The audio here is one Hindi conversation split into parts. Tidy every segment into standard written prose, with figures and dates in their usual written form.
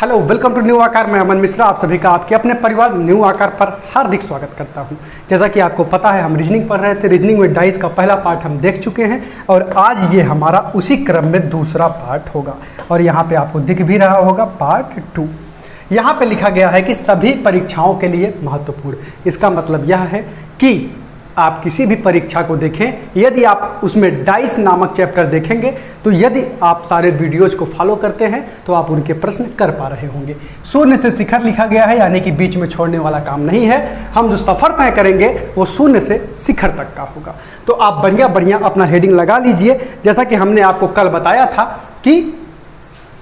हेलो, वेलकम टू न्यू आकार। मैं अमन मिश्रा आप सभी का आपके अपने परिवार न्यू आकार पर हार्दिक स्वागत करता हूं। जैसा कि आपको पता है, हम रीजनिंग पढ़ रहे थे। रीजनिंग में डाइस का पहला पार्ट हम देख चुके हैं और आज ये हमारा उसी क्रम में दूसरा पार्ट होगा। और यहाँ पे आपको दिख भी रहा होगा पार्ट 2। यहाँ पे लिखा गया है कि सभी परीक्षाओं के लिए महत्वपूर्ण। इसका मतलब यह है कि आप किसी भी परीक्षा को देखें, यदि आप उसमें डाइस नामक चैप्टर देखेंगे तो यदि आप सारे वीडियोज को फॉलो करते हैं तो आप उनके प्रश्न कर पा रहे होंगे। शून्य से शिखर लिखा गया है, यानी कि बीच में छोड़ने वाला काम नहीं है। हम जो सफ़र तय करेंगे वो शून्य से शिखर तक का होगा। तो आप बढ़िया बढ़िया अपना हेडिंग लगा लीजिए। जैसा कि हमने आपको कल बताया था कि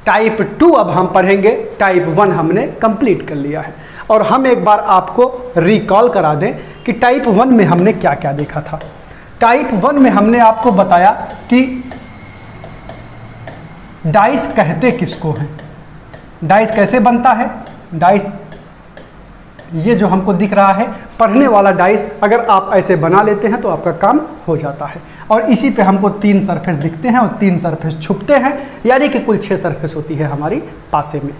टाइप 2 अब हम पढ़ेंगे, टाइप 1 हमने कंप्लीट कर लिया है। और हम एक बार आपको रिकॉल करा दें कि टाइप 1 में हमने क्या क्या देखा था। टाइप 1 में हमने आपको बताया कि डाइस कहते किसको हैं, डाइस कैसे बनता है। डाइस ये जो हमको दिख रहा है, पढ़ने वाला डाइस अगर आप ऐसे बना लेते हैं तो आपका काम हो जाता है। और इसी पे हमको 3 सरफेस दिखते हैं और 3 सरफेस छुपते हैं, यानी कि कुल 6 सरफेस होती है हमारी पासे में।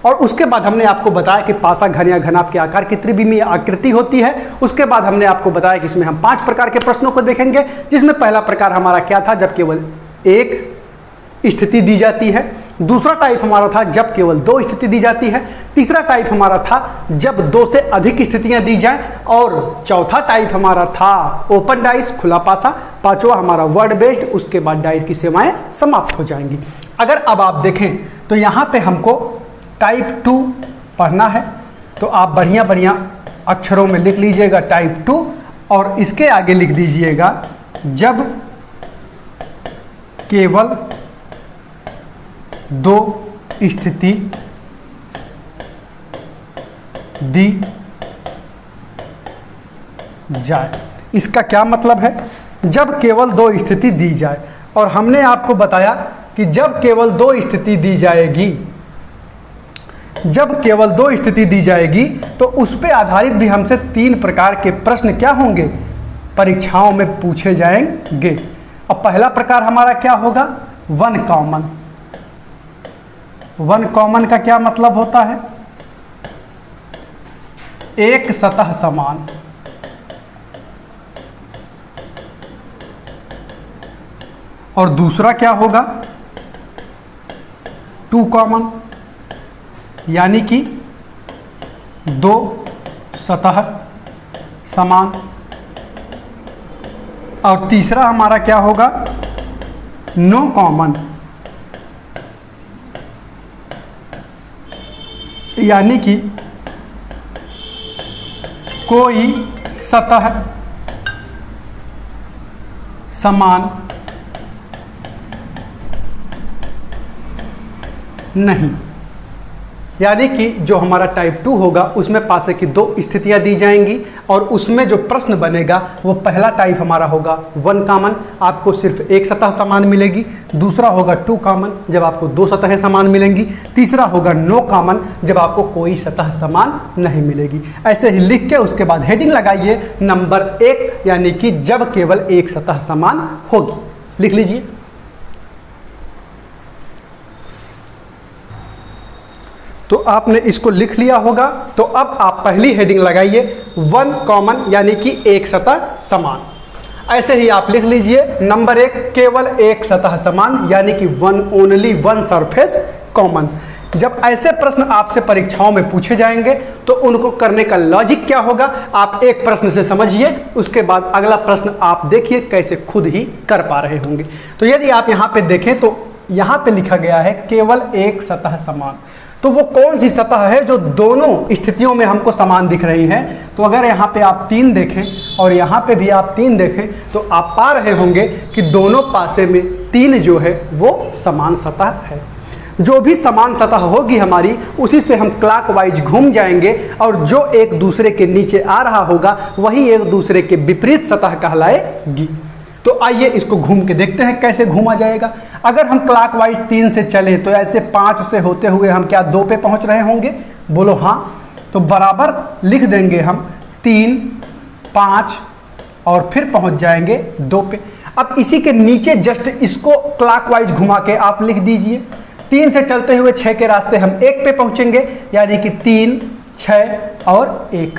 और उसके बाद हमने आपको बताया कि पासा घन या घनाभ के आकार की त्रिविमीय आकृति होती है। उसके बाद हमने आपको बताया कि इसमें हम 5 प्रकार के प्रश्नों को देखेंगे, जिसमें पहला प्रकार हमारा क्या था, जब केवल एक स्थिति दी जाती है। दूसरा टाइप हमारा था जब केवल 2 स्थिति दी जाती है। तीसरा टाइप हमारा था जब 2 से अधिक स्थितियां दी जाएं। और चौथा टाइप हमारा था ओपन डाइस, खुला पासा। पांचवा हमारा वर्ड बेस्ड। उसके बाद डाइस की सेवाएं समाप्त हो जाएंगी। अगर अब आप देखें तो यहाँ पे हमको टाइप 2 पढ़ना है, तो आप बढ़िया बढ़िया अक्षरों में लिख लीजिएगा टाइप 2 और इसके आगे लिख दीजिएगा जब केवल 2 स्थिति दी जाए। इसका क्या मतलब है, जब केवल 2 स्थिति दी जाए। और हमने आपको बताया कि जब केवल 2 स्थिति दी जाएगी, जब केवल 2 स्थिति दी जाएगी तो उस पर आधारित भी हमसे 3 प्रकार के प्रश्न क्या होंगे, परीक्षाओं में पूछे जाएंगे। अब पहला प्रकार हमारा क्या होगा, वन कॉमन। वन कॉमन का क्या मतलब होता है, एक सतह समान। और दूसरा क्या होगा, 2 कॉमन, यानी कि 2 सतह समान। और तीसरा हमारा क्या होगा, नो कॉमन, यानी कि कोई सतह समान नहीं। यानी कि जो हमारा टाइप 2 होगा उसमें पासे की 2 स्थितियां दी जाएंगी और उसमें जो प्रश्न बनेगा वो पहला टाइप हमारा होगा वन कॉमन, आपको सिर्फ एक सतह समान मिलेगी। दूसरा होगा 2 कॉमन, जब आपको 2 सतहें समान मिलेंगी। तीसरा होगा नो कॉमन, जब आपको कोई सतह समान नहीं मिलेगी। ऐसे ही लिख के उसके बाद हेडिंग लगाइए नंबर 1, यानी कि जब केवल एक सतह समान होगी। लिख लीजिए। तो आपने इसको लिख लिया होगा। तो अब आप पहली हेडिंग लगाइए वन कॉमन, यानी कि एक सतह समान। ऐसे ही आप लिख लीजिए नंबर 1, केवल एक सतह समान, यानी कि ओनली वन सरफेस कॉमन। जब ऐसे प्रश्न आपसे परीक्षाओं में पूछे जाएंगे तो उनको करने का लॉजिक क्या होगा, आप एक प्रश्न से समझिए, उसके बाद अगला प्रश्न आप देखिए कैसे खुद ही कर पा रहे होंगे। तो यदि आप यहाँ पे देखें तो यहाँ पे लिखा गया है केवल एक सतह समान। तो वो कौन सी सतह है जो दोनों स्थितियों में हमको समान दिख रही है। तो अगर यहाँ पे आप 3 देखें और यहाँ पे भी आप 3 देखें तो आप पा रहे होंगे कि दोनों पासे में 3 जो है वो समान सतह है। जो भी समान सतह होगी हमारी, उसी से हम क्लॉकवाइज घूम जाएंगे और जो एक दूसरे के नीचे आ रहा होगा वही एक दूसरे के विपरीत सतह कहलाएगी। तो आइए इसको घूम के देखते हैं कैसे घूमा जाएगा। अगर हम क्लॉकवाइज 3 से चले तो ऐसे 5 से होते हुए हम क्या 2 पे पहुंच रहे होंगे, बोलो हाँ। तो बराबर लिख देंगे हम 3, 5 और फिर पहुंच जाएंगे 2 पे। अब इसी के नीचे जस्ट इसको क्लॉकवाइज घुमा के आप लिख दीजिए 3 से चलते हुए 6 के रास्ते हम 1 पे पहुंचेंगे, यानी कि 3, 6 और 1।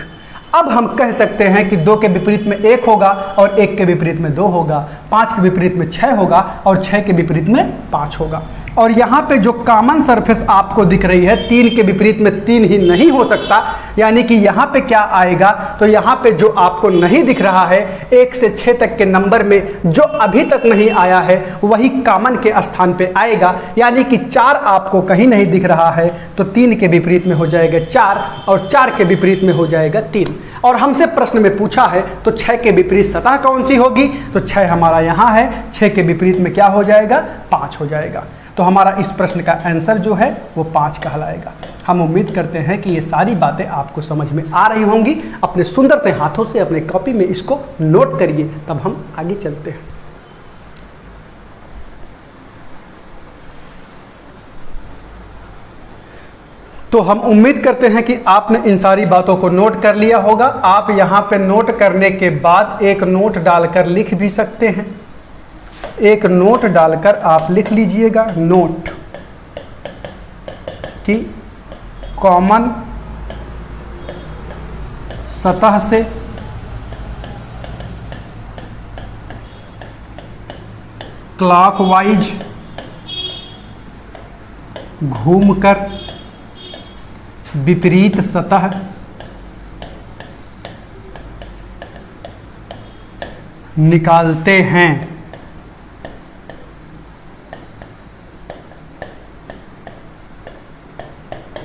अब हम कह सकते हैं कि 2 के विपरीत में 1 होगा और 1 के विपरीत में 2 होगा, 5 के विपरीत में 6 होगा और 6 के विपरीत में 5 होगा। और यहाँ पे जो कॉमन सरफेस आपको दिख रही है, 3 के विपरीत में 3 ही नहीं हो सकता, यानी कि यहाँ पे क्या आएगा, तो यहाँ पे जो आपको नहीं दिख रहा है 1 से 6 तक के नंबर में जो अभी तक नहीं आया है वही कॉमन के स्थान पे आएगा, यानी कि 4 आपको कहीं नहीं दिख रहा है, तो 3 के विपरीत में हो जाएगा 4 और 4 के विपरीत में हो जाएगा 3। और हमसे प्रश्न में पूछा है तो 6 के विपरीत सतह कौन सी होगी, तो 6 हमारा यहाँ है, 6 के विपरीत में क्या हो जाएगा, 5 हो जाएगा। तो हमारा इस प्रश्न का आंसर जो है वो 5 कहलाएगा। हम उम्मीद करते हैं कि ये सारी बातें आपको समझ में आ रही होंगी। अपने सुंदर से हाथों से अपने कॉपी में इसको नोट करिए, तब हम आगे चलते हैं। तो हम उम्मीद करते हैं कि आपने इन सारी बातों को नोट कर लिया होगा। आप यहाँ पे नोट करने के बाद एक नोट डालकर लिख भी सकते हैं। एक नोट डालकर आप लिख लीजिएगा, नोट कि कॉमन सतह से क्लॉकवाइज घूमकर विपरीत सतह निकालते हैं।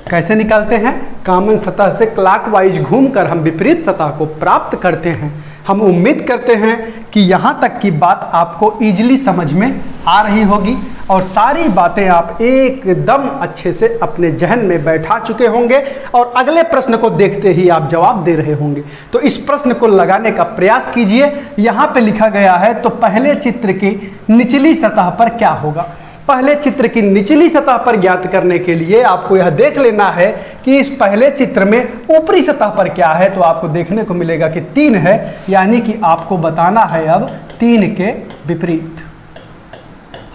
कैसे निकालते हैं? कॉमन सतह से क्लॉकवाइज घूमकर हम विपरीत सतह को प्राप्त करते हैं। हम उम्मीद करते हैं कि यहाँ तक की बात आपको इजीली समझ में आ रही होगी और सारी बातें आप एकदम अच्छे से अपने जहन में बैठा चुके होंगे और अगले प्रश्न को देखते ही आप जवाब दे रहे होंगे। तो इस प्रश्न को लगाने का प्रयास कीजिए। यहाँ पे लिखा गया है, तो पहले चित्र की निचली सतह पर क्या होगा। पहले चित्र की निचली सतह पर ज्ञात करने के लिए आपको यह देख लेना है कि इस पहले चित्र में ऊपरी सतह पर क्या है। तो आपको देखने को मिलेगा कि 3 है, यानी कि आपको बताना है अब 3 के विपरीत।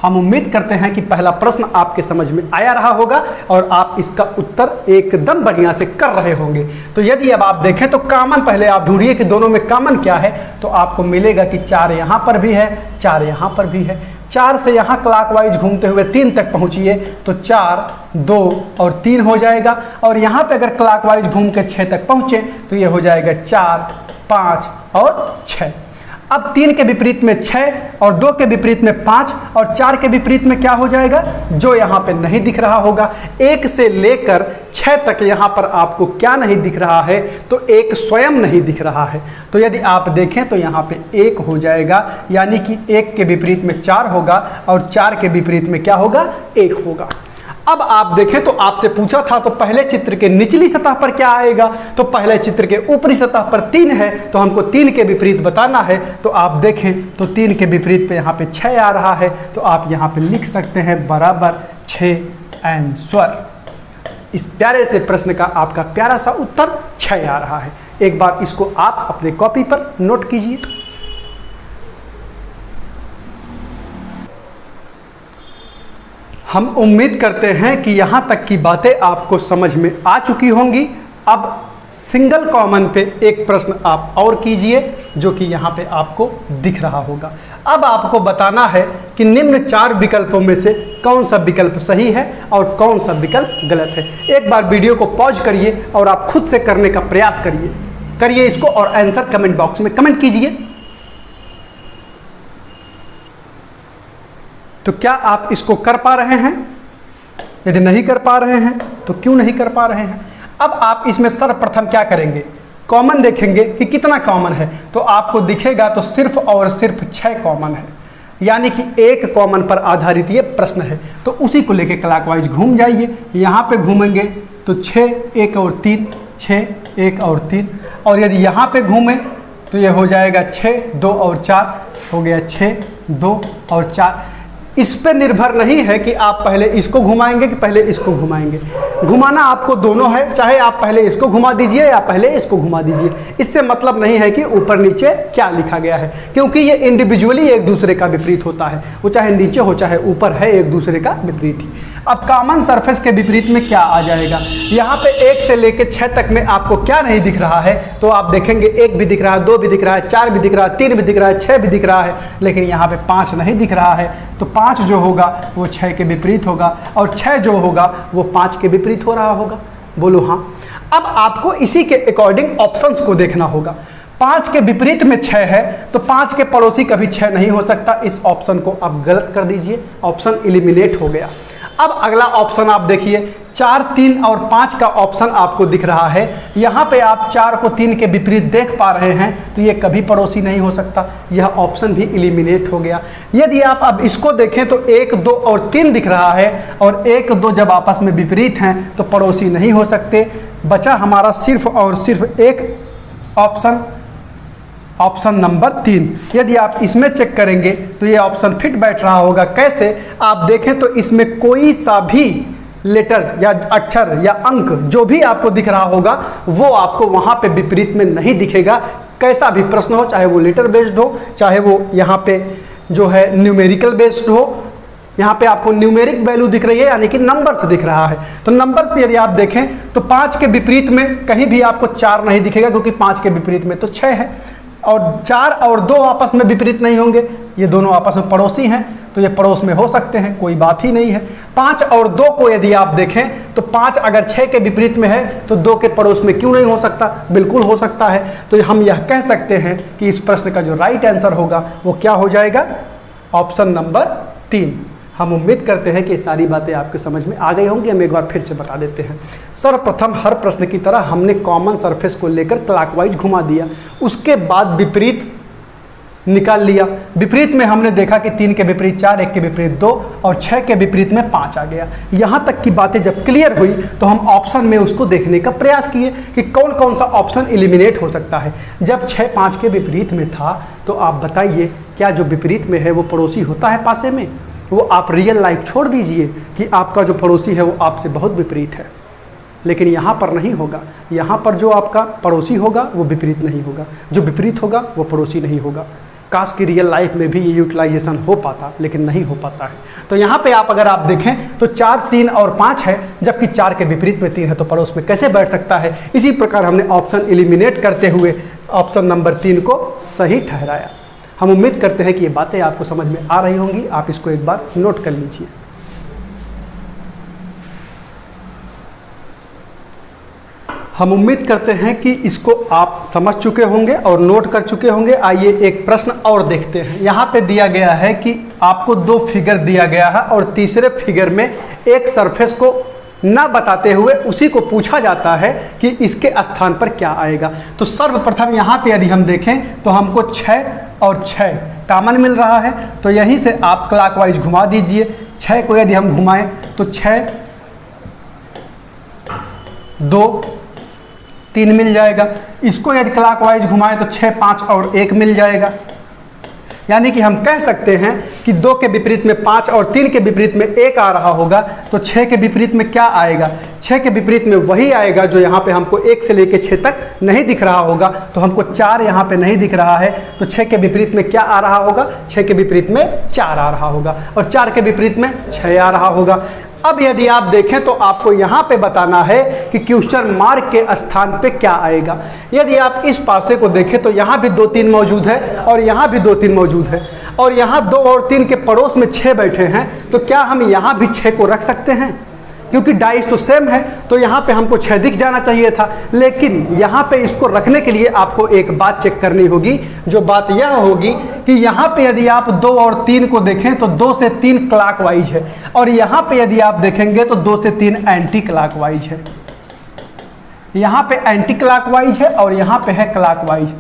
हम उम्मीद करते हैं कि पहला प्रश्न आपके समझ में आया रहा होगा और आप इसका उत्तर एकदम बढ़िया से कर रहे होंगे। तो यदि अब आप देखें तो कॉमन पहले आप ढूंढिए कि दोनों में कॉमन क्या है, तो आपको मिलेगा कि 4 यहाँ पर भी है, 4 यहाँ पर भी है। 4 से यहाँ क्लॉकवाइज घूमते हुए 3 तक पहुँचिए तो 4, 2 और 3 हो जाएगा। और यहाँ पे अगर क्लॉकवाइज घूम के 6 तक पहुँचे तो ये हो जाएगा 4, 5 और 6। अब 3 के विपरीत में 6 और 2 के विपरीत में 5 और 4 के विपरीत में क्या हो जाएगा, जो यहाँ पे नहीं दिख रहा होगा। 1 से लेकर 6 तक यहाँ पर आपको क्या नहीं दिख रहा है, तो 1 स्वयं नहीं दिख रहा है। तो यदि आप देखें तो यहाँ पे 1 हो जाएगा, यानी कि 1 के विपरीत में 4 होगा और 4 के विपरीत में क्या होगा, 1 होगा। अब आप देखें तो आपसे पूछा था तो पहले चित्र के निचली सतह पर क्या आएगा, तो पहले चित्र के ऊपरी सतह पर 3 है, तो हमको 3 के विपरीत बताना है। तो आप देखें तो 3 के विपरीत पे यहाँ पे 6 आ रहा है, तो आप यहाँ पे लिख सकते हैं बराबर 6 आंसर। इस प्यारे से प्रश्न का आपका प्यारा सा उत्तर 6 आ रहा है। एक बार इसको आप अपने कॉपी पर नोट कीजिए। हम उम्मीद करते हैं कि यहाँ तक की बातें आपको समझ में आ चुकी होंगी। अब सिंगल कॉमन पे एक प्रश्न आप और कीजिए, जो कि यहाँ पे आपको दिख रहा होगा। अब आपको बताना है कि निम्न 4 विकल्पों में से कौन सा विकल्प सही है और कौन सा विकल्प गलत है। एक बार वीडियो को पॉज करिए और आप खुद से करने का प्रयास करिए इसको और आंसर कमेंट बॉक्स में कमेंट कीजिए। तो क्या आप इसको कर पा रहे हैं? यदि नहीं कर पा रहे हैं तो क्यों नहीं कर पा रहे हैं? अब आप इसमें सर्वप्रथम क्या करेंगे, कॉमन देखेंगे कि कितना कॉमन है। तो आपको दिखेगा तो सिर्फ और सिर्फ 6 कॉमन है, यानी कि 1 कॉमन पर आधारित ये प्रश्न है। तो उसी को लेके क्लॉकवाइज घूम जाइए। यहाँ पे घूमेंगे तो 6, 1 और 3, 6, 1 और 3। और यदि यहाँ पे घूमें तो ये हो जाएगा 6, 2 और 4, हो गया 6, 2 और 4। इस पे निर्भर नहीं है कि आप पहले इसको घुमाएंगे कि पहले इसको घुमाएंगे। घुमाना आपको दोनों है, चाहे आप पहले इसको घुमा दीजिए या पहले इसको घुमा दीजिए। इससे मतलब नहीं है कि ऊपर नीचे क्या लिखा गया है, क्योंकि ये इंडिविजुअली एक दूसरे का विपरीत होता है। वो चाहे नीचे हो चाहे ऊपर है, एक दूसरे का विपरीत ही। अब कॉमन सरफेस के विपरीत में क्या आ जाएगा, यहाँ पे 1 से लेके 6 तक में आपको क्या नहीं दिख रहा है, तो आप देखेंगे 1 भी दिख रहा है, 2 भी दिख रहा है, 4 भी दिख रहा है, 3 भी दिख रहा है, 6 भी दिख रहा है, लेकिन यहाँ पे 5 नहीं दिख रहा है। तो 5 जो होगा वो 6 के विपरीत होगा, और 6 जो होगा वो 5 के विपरीत हो रहा होगा। बोलो हाँ। अब आपको इसी के अकॉर्डिंग ऑप्शंस को देखना होगा। 5 के विपरीत में 6 है, तो 5 के पड़ोसी कभी 6 नहीं हो सकता। इस ऑप्शन को आप गलत कर दीजिए, ऑप्शन एलिमिनेट हो गया। अब अगला ऑप्शन आप देखिए, 4, 3 और 5 का ऑप्शन आपको दिख रहा है। यहाँ पे आप 4 को 3 के विपरीत देख पा रहे हैं, तो ये कभी पड़ोसी नहीं हो सकता, यह ऑप्शन भी एलिमिनेट हो गया। यदि आप अब इसको देखें तो 1, 2 और 3 दिख रहा है, और 1, 2 जब आपस में विपरीत हैं तो पड़ोसी नहीं हो सकते। बचा हमारा सिर्फ और सिर्फ एक ऑप्शन, ऑप्शन नंबर 3। यदि आप इसमें चेक करेंगे तो ये ऑप्शन फिट बैठ रहा होगा। कैसे, आप देखें तो इसमें कोई सा भी लेटर या अक्षर या अंक जो भी आपको दिख रहा होगा वो आपको वहाँ पे विपरीत में नहीं दिखेगा। कैसा भी प्रश्न हो, चाहे वो लेटर बेस्ड हो, चाहे वो यहाँ पे जो है न्यूमेरिकल बेस्ड हो, यहाँ पे आपको न्यूमेरिक वैल्यू दिख रही है, यानी कि नंबर्स दिख रहा है। तो नंबर्स पे यदि आप देखें तो 5 के विपरीत में कहीं भी आपको 4 नहीं दिखेगा, क्योंकि 5 के विपरीत में तो 6 है, और 4 और 2 आपस में विपरीत नहीं होंगे, ये दोनों आपस में पड़ोसी हैं, तो ये पड़ोस में हो सकते हैं, कोई बात ही नहीं है। 5 और 2 को यदि आप देखें तो 5 अगर 6 के विपरीत में है तो 2 के पड़ोस में क्यों नहीं हो सकता, बिल्कुल हो सकता है। तो हम यह कह सकते हैं कि इस प्रश्न का जो राइट आंसर होगा वो क्या हो जाएगा, ऑप्शन नंबर 3। हम उम्मीद करते हैं कि ये सारी बातें आपके समझ में आ गई होंगी। हम एक बार फिर से बता देते हैं। सर्वप्रथम हर प्रश्न की तरह हमने कॉमन सरफेस को लेकर क्लॉकवाइज घुमा दिया, उसके बाद विपरीत निकाल लिया। विपरीत में हमने देखा कि 3 के विपरीत 4, 1 के विपरीत 2 और 6 के विपरीत में 5 आ गया। यहाँ तक की बातें जब क्लियर हुई तो हम ऑप्शन में उसको देखने का प्रयास किए कि कौन कौन सा ऑप्शन एलिमिनेट हो सकता है। जब 6, 5 के विपरीत में था तो आप बताइए क्या जो विपरीत में है वो पड़ोसी होता है पासे में? वो आप रियल लाइफ छोड़ दीजिए कि आपका जो पड़ोसी है वो आपसे बहुत विपरीत है, लेकिन यहाँ पर नहीं होगा। यहाँ पर जो आपका पड़ोसी होगा वो विपरीत नहीं होगा, जो विपरीत होगा वो पड़ोसी नहीं होगा। काश की रियल लाइफ में भी ये यूटिलाइजेशन हो पाता, लेकिन नहीं हो पाता है। तो यहाँ पे आप अगर आप देखें तो 4, 3 और 5 है, जबकि 4 के विपरीत में 3 है, तो पड़ोस में कैसे बैठ सकता है। इसी प्रकार हमने ऑप्शन एलिमिनेट करते हुए ऑप्शन नंबर 3 को सही ठहराया। हम उम्मीद करते हैं कि ये बातें आपको समझ में आ रही होंगी। आप इसको एक बार नोट कर लीजिए। हम उम्मीद करते हैं कि इसको आप समझ चुके होंगे और नोट कर चुके होंगे। आइए एक प्रश्न और देखते हैं। यहाँ पे दिया गया है कि आपको 2 फिगर दिया गया है और तीसरे फिगर में एक सरफेस को ना बताते हुए उसी को पूछा जाता है कि इसके स्थान पर क्या आएगा। तो सर्वप्रथम यहाँ पे यदि हम देखें तो हमको 6 और 6 कॉमन मिल रहा है, तो यहीं से आप क्लॉकवाइज घुमा दीजिए। 6 को यदि हम घुमाएं तो 6, 2, 3 मिल जाएगा। इसको यदि क्लॉकवाइज घुमाएं तो 6, 5 और 1 मिल जाएगा। यानी कि हम कह सकते हैं कि 2 के विपरीत में 5 और 3 के विपरीत में 1 आ रहा होगा, तो 6 के विपरीत में क्या आएगा? 6 के विपरीत में वही आएगा जो यहाँ पे हमको 1 से लेके 6 तक नहीं दिख रहा होगा। तो हमको 4 यहाँ पे नहीं दिख रहा है, तो 6 के विपरीत में क्या आ रहा होगा? 6 के विपरीत में 4 आ रहा होगा, और 4 के विपरीत में 6 आ रहा होगा। अब यदि आप देखें तो आपको यहाँ पे बताना है कि क्वेश्चन मार्क के स्थान पे क्या आएगा। यदि आप इस पासे को देखें तो यहाँ भी 2, 3 मौजूद है, और यहाँ भी 2, 3 मौजूद है, और यहाँ 2 और 3 के पड़ोस में 6 बैठे हैं। तो क्या हम यहाँ भी 6 को रख सकते हैं? क्योंकि डाइस तो सेम है, तो यहाँ पे हमको 6 दिख जाना चाहिए था। लेकिन यहाँ पे इसको रखने के लिए आपको एक बात चेक करनी होगी। जो बात यह होगी कि यहाँ पे यदि आप 2 और 3 को देखें तो 2 से 3 क्लॉकवाइज है, और यहाँ पे यदि आप देखेंगे तो 2 से 3 एंटी क्लॉकवाइज है। यहाँ पे एंटी क्लॉकवाइज है और यहाँ पे है क्लॉकवाइज।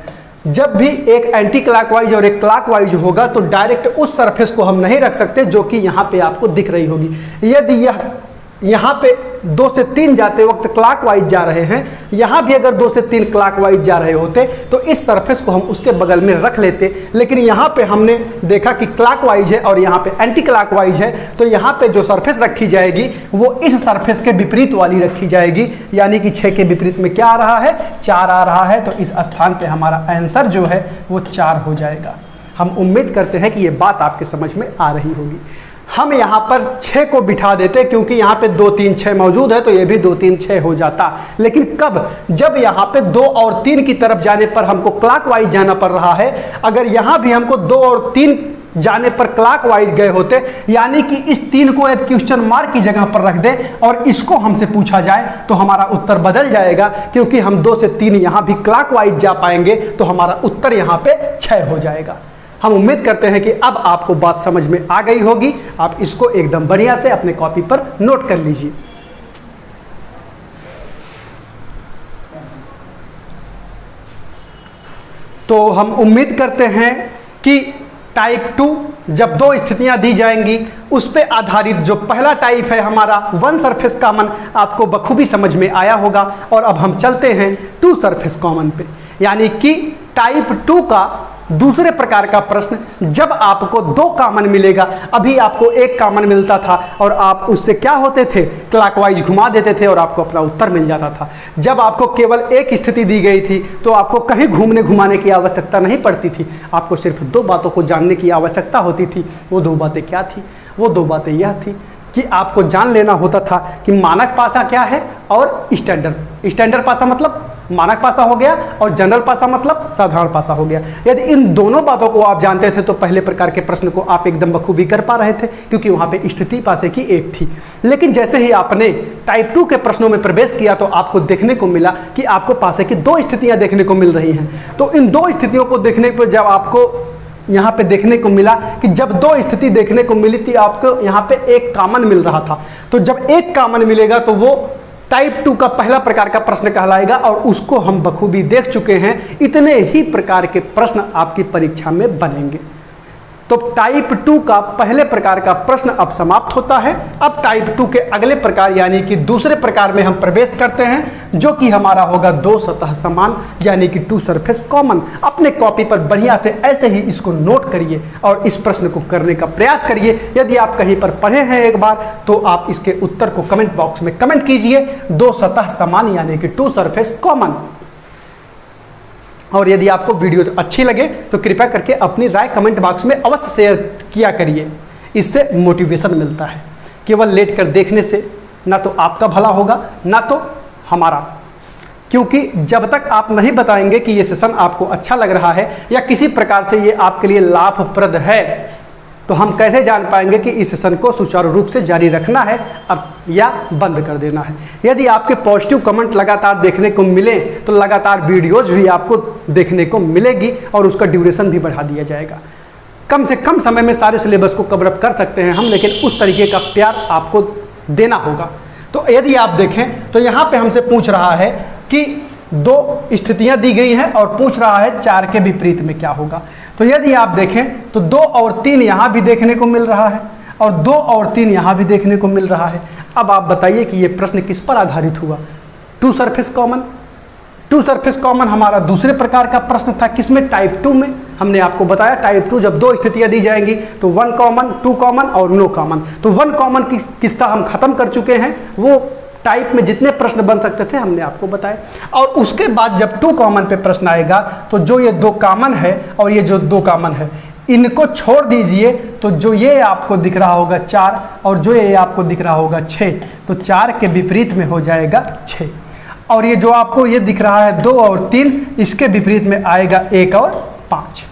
जब भी एक एंटी क्लॉकवाइज और एक क्लॉकवाइज होगा तो डायरेक्ट उस सरफेस को हम नहीं रख सकते जो कि यहाँ पे आपको दिख रही होगी। यदि यह यहाँ पे 2 से 3 जाते वक्त क्लॉकवाइज जा रहे हैं, यहाँ भी अगर 2 से 3 क्लॉकवाइज जा रहे होते तो इस सरफेस को हम उसके बगल में रख लेते। लेकिन यहाँ पे हमने देखा कि क्लॉकवाइज है और यहाँ पे एंटी क्लॉकवाइज है, तो यहाँ पे जो सरफेस रखी जाएगी वो इस सरफेस के विपरीत वाली रखी जाएगी। यानी कि 6 के विपरीत में क्या आ रहा है? 4 आ रहा है। तो इस स्थान पे हमारा आंसर जो है वो 4 हो जाएगा। हम उम्मीद करते हैं कि ये बात आपके समझ में आ रही होगी। हम यहाँ पर 6 को बिठा देते, क्योंकि यहाँ पे 2 3 6 मौजूद है तो ये भी 2 3 6 हो जाता। लेकिन कब? जब यहाँ पे 2 और 3 की तरफ जाने पर हमको क्लॉकवाइज जाना पड़ रहा है। अगर यहाँ भी हमको 2 और 3 जाने पर क्लॉकवाइज गए होते, यानी कि इस 3 को एक क्वेश्चन मार्क की जगह पर रख दें और इसको हमसे पूछा जाए तो हमारा उत्तर बदल जाएगा, क्योंकि हम 2 से 3 यहाँ भी क्लॉकवाइज जा पाएंगे तो हमारा उत्तर यहाँ पे 6 हो जाएगा। हम उम्मीद करते हैं कि अब आपको बात समझ में आ गई होगी। आप इसको एकदम बढ़िया से अपने कॉपी पर नोट कर लीजिए। तो हम उम्मीद करते हैं कि टाइप 2 जब 2 स्थितियां दी जाएंगी उस पे आधारित जो पहला टाइप है हमारा 1 सरफेस कॉमन आपको बखूबी समझ में आया होगा। और अब हम चलते हैं 2 सरफेस कॉमन पे, यानी कि टाइप 2 का दूसरे प्रकार का प्रश्न। जब आपको 2 कॉमन मिलेगा, अभी आपको 1 कॉमन मिलता था और आप उससे क्या होते थे, क्लॉकवाइज घुमा देते थे और आपको अपना उत्तर मिल जाता था। जब आपको केवल एक स्थिति दी गई थी तो आपको कहीं घूमने घुमाने की आवश्यकता नहीं पड़ती थी, आपको सिर्फ 2 बातों को जानने की आवश्यकता होती थी। वो 2 बातें क्या थी? वो 2 बातें यह थी कि आपको जान लेना होता था कि मानक पासा क्या है और स्टैंडर्ड पासा मतलब मानक पासा हो गया और जनरल पासा मतलब साधारण पासा हो गया। यदि इन दोनों बातों को आप जानते थे तो पहले प्रकार के प्रश्न को आप एकदम बखूबी कर पा रहे थे, क्योंकि वहां पे स्थिति पासे की एक थी। लेकिन जैसे ही आपने टाइप 2 के प्रश्नों में प्रवेश किया तो आपको देखने को मिला कि आपको पासे की 2 स्थितियां देखने को मिल रही हैं। तो इन 2 स्थितियों को देखने पर जब आपको यहाँ पे देखने को मिला कि जब 2 स्थिति देखने को मिली थी, आपको यहाँ पे 1 कॉमन मिल रहा था। तो जब 1 कॉमन मिलेगा तो वो टाइप 2 का पहला प्रकार का प्रश्न कहलाएगा और उसको हम बखूबी देख चुके हैं। इतने ही प्रकार के प्रश्न आपकी परीक्षा में बनेंगे। तो टाइप 2 का पहले प्रकार का प्रश्न अब समाप्त होता है। अब टाइप 2 के अगले प्रकार यानी कि दूसरे प्रकार में हम प्रवेश करते हैं, जो कि हमारा होगा 2 सतह समान यानी कि 2 सरफेस कॉमन। अपने कॉपी पर बढ़िया से ऐसे ही इसको नोट करिए और इस प्रश्न को करने का प्रयास करिए। यदि आप कहीं पर पढ़े हैं एक बार तो आप इसके उत्तर को कमेंट बॉक्स में कमेंट कीजिए, 2 सतह समान यानी कि 2 सरफेस कॉमन। और यदि आपको वीडियो अच्छी लगे तो कृपया करके अपनी राय कमेंट बॉक्स में अवश्य शेयर किया करिए, इससे मोटिवेशन मिलता है। केवल लेट कर देखने से ना तो आपका भला होगा ना तो हमारा, क्योंकि जब तक आप नहीं बताएंगे कि ये सेशन आपको अच्छा लग रहा है या किसी प्रकार से ये आपके लिए लाभप्रद है, तो हम कैसे जान पाएंगे कि इस सेशन को सुचारू रूप से जारी रखना है अब या बंद कर देना है। यदि आपके पॉजिटिव कमेंट लगातार देखने को मिले तो लगातार वीडियोज भी आपको देखने को मिलेगी और उसका ड्यूरेशन भी बढ़ा दिया जाएगा। कम से कम समय में सारे सिलेबस को कवर अप कर सकते हैं हम, लेकिन उस तरीके का प्यार आपको देना होगा। तो यदि आप देखें तो यहाँ पे हमसे पूछ रहा है कि 2 स्थितियां दी गई हैं और पूछ रहा है 4 के विपरीत में क्या होगा। तो यदि आप देखें तो 2 और 3 यहाँ भी देखने को मिल रहा है और 2 और 3 यहाँ भी देखने को मिल रहा है। अब आप बताइए कि ये प्रश्न किस पर आधारित हुआ? 2 सरफेस कॉमन। 2 सरफेस कॉमन हमारा दूसरे प्रकार का प्रश्न था, किसमें? टाइप 2 में। हमने आपको बताया टाइप 2 जब 2 स्थितियां दी जाएंगी तो 1 कॉमन, 2 कॉमन और नो कॉमन। तो 1 कॉमन की किस्सा हम खत्म कर चुके हैं। वो टाइप में जितने प्रश्न बन सकते थे हमने आपको बताए। और उसके बाद जब 2 कॉमन पे प्रश्न आएगा तो जो ये 2 कॉमन है और ये जो 2 कॉमन है इनको छोड़ दीजिए, तो जो ये आपको दिख रहा होगा 4 और जो ये आपको दिख रहा होगा 6, तो 4 के विपरीत में हो जाएगा 6। और ये जो आपको ये दिख रहा है 2 और 3, इसके विपरीत में आएगा 1 और 5।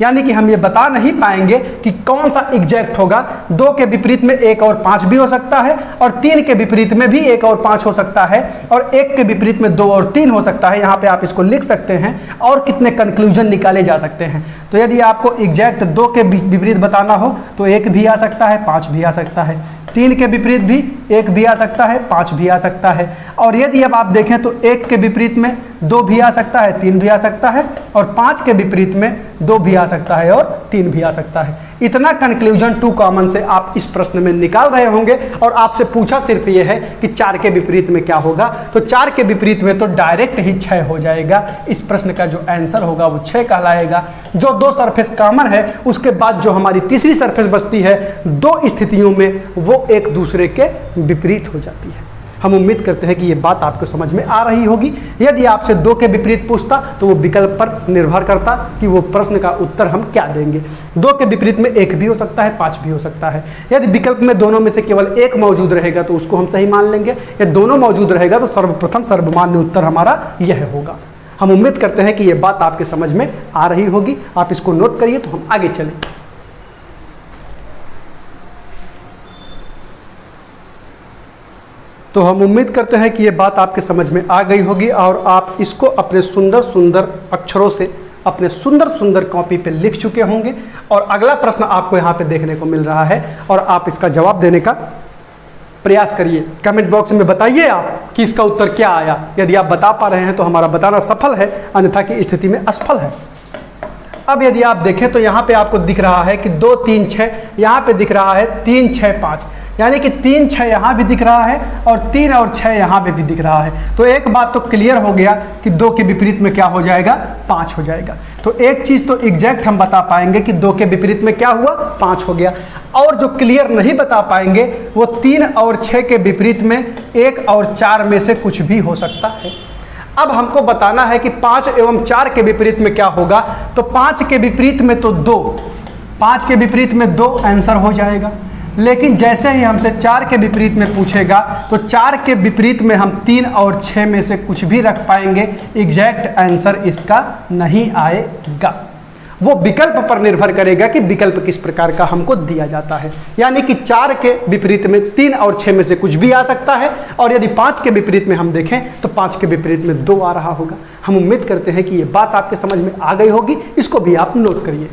यानी कि हम ये बता नहीं पाएंगे कि कौन सा एग्जैक्ट होगा। 2 के विपरीत में 1 और 5 भी हो सकता है और 3 के विपरीत में भी 1 और 5 हो सकता है और 1 के विपरीत में 2 और 3 हो सकता है। यहाँ पे आप इसको लिख सकते हैं और कितने कंक्लूजन निकाले जा सकते हैं। तो यदि आपको एग्जैक्ट 2 के विपरीत बताना हो तो 1 भी आ सकता है, 5 भी आ सकता है। 3 के विपरीत भी 1 भी आ सकता है, 5 भी आ सकता है। और यदि अब आप देखें तो 1 के विपरीत में 2 भी आ सकता है, 3 भी आ सकता है और 5 के विपरीत में 2 भी आ सकता है और 3 भी आ सकता है। इतना कंक्लूजन 2 कॉमन से आप इस प्रश्न में निकाल रहे होंगे। और आपसे पूछा सिर्फ ये है कि 4 के विपरीत में क्या होगा, तो 4 के विपरीत में तो डायरेक्ट ही 6 हो जाएगा। इस प्रश्न का जो आंसर होगा वो 6 कहलाएगा। जो 2 सरफेस कॉमन है उसके बाद जो हमारी तीसरी सरफेस बचती है 2 स्थितियों में वो एक दूसरे के विपरीत हो जाती है। हम उम्मीद करते हैं कि ये बात आपको समझ में आ रही होगी। यदि आपसे 2 के विपरीत पूछता तो वो विकल्प पर निर्भर करता कि वो प्रश्न का उत्तर हम क्या देंगे। 2 के विपरीत में 1 भी हो सकता है, 5 भी हो सकता है। यदि विकल्प में दोनों में से केवल 1 मौजूद रहेगा तो उसको हम सही मान लेंगे, या दोनों मौजूद रहेगा तो सर्वप्रथम सर्वमान्य उत्तर हमारा यह होगा। हम उम्मीद करते हैं कि ये बात आपके समझ में आ रही होगी। आप इसको नोट करिए तो हम आगे चलें। तो हम उम्मीद करते हैं कि ये बात आपके समझ में आ गई होगी और आप इसको अपने सुंदर सुंदर अक्षरों से अपने सुंदर सुंदर कॉपी पे लिख चुके होंगे। और अगला प्रश्न आपको यहाँ पे देखने को मिल रहा है और आप इसका जवाब देने का प्रयास करिए। कमेंट बॉक्स में बताइए आप कि इसका उत्तर क्या आया। यदि आप बता पा रहे हैं तो हमारा बताना सफल है, अन्यथा की स्थिति में असफल है। अब यदि आप देखें तो यहाँ पे आपको दिख रहा है कि 2 3 6, यहाँ पे दिख रहा है 3 6 5, यानी कि 3 6 यहाँ भी दिख रहा है और 3 और 6 यहाँ पे भी दिख रहा है। तो एक बात तो क्लियर हो गया कि 2 के विपरीत में क्या हो जाएगा, 5 हो जाएगा। तो एक चीज़ तो एग्जैक्ट हम बता पाएंगे कि 2 के विपरीत में क्या हुआ, 5 हो गया। और जो क्लियर नहीं बता पाएंगे वो 3 और 6 के विपरीत में 1 और 4 में से कुछ भी हो सकता है। अब हमको बताना है कि 5 एवं 4 के विपरीत में क्या होगा। तो 5 के विपरीत में तो 2, 5 के विपरीत में 2 आंसर हो जाएगा। लेकिन जैसे ही हमसे 4 के विपरीत में पूछेगा तो 4 के विपरीत में हम 3 और 6 में से कुछ भी रख पाएंगे, एग्जैक्ट आंसर इसका नहीं आएगा। वो विकल्प पर निर्भर करेगा कि विकल्प किस प्रकार का हमको दिया जाता है। यानी कि 4 के विपरीत में 3 और 6 में से कुछ भी आ सकता है, और यदि 5 के विपरीत में हम देखें तो 5 के विपरीत में 2 आ रहा होगा। हम उम्मीद करते हैं कि ये बात आपके समझ में आ गई होगी। इसको भी आप नोट करिए।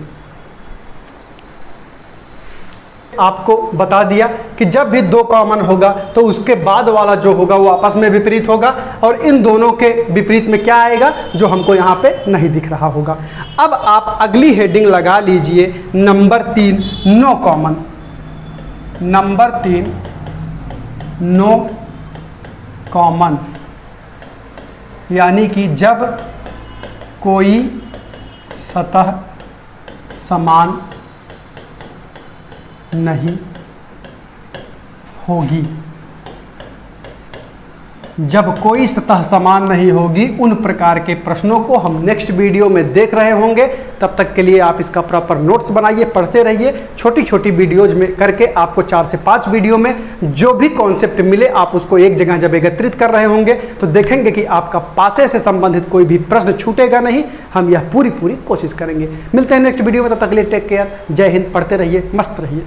आपको बता दिया कि जब भी 2 कॉमन होगा तो उसके बाद वाला जो होगा वो आपस में विपरीत होगा, और इन दोनों के विपरीत में क्या आएगा जो हमको यहाँ पे नहीं दिख रहा होगा। अब आप अगली हेडिंग लगा लीजिए, number 3 no common. Number 3 no common, यानी कि जब कोई सतह समान नहीं होगी। जब कोई सतह समान नहीं होगी, उन प्रकार के प्रश्नों को हम नेक्स्ट वीडियो में देख रहे होंगे। तब तक के लिए आप इसका प्रॉपर नोट्स बनाइए, पढ़ते रहिए। छोटी छोटी वीडियोज में करके आपको 4 से 5 वीडियो में जो भी कॉन्सेप्ट मिले आप उसको एक जगह जब एकत्रित कर रहे होंगे तो देखेंगे कि आपका पासे से संबंधित कोई भी प्रश्न छूटेगा नहीं। हम यह पूरी कोशिश करेंगे। मिलते हैं नेक्स्ट वीडियो में, तब तक के लिए टेक केयर। जय हिंद। पढ़ते रहिए, मस्त रहिए।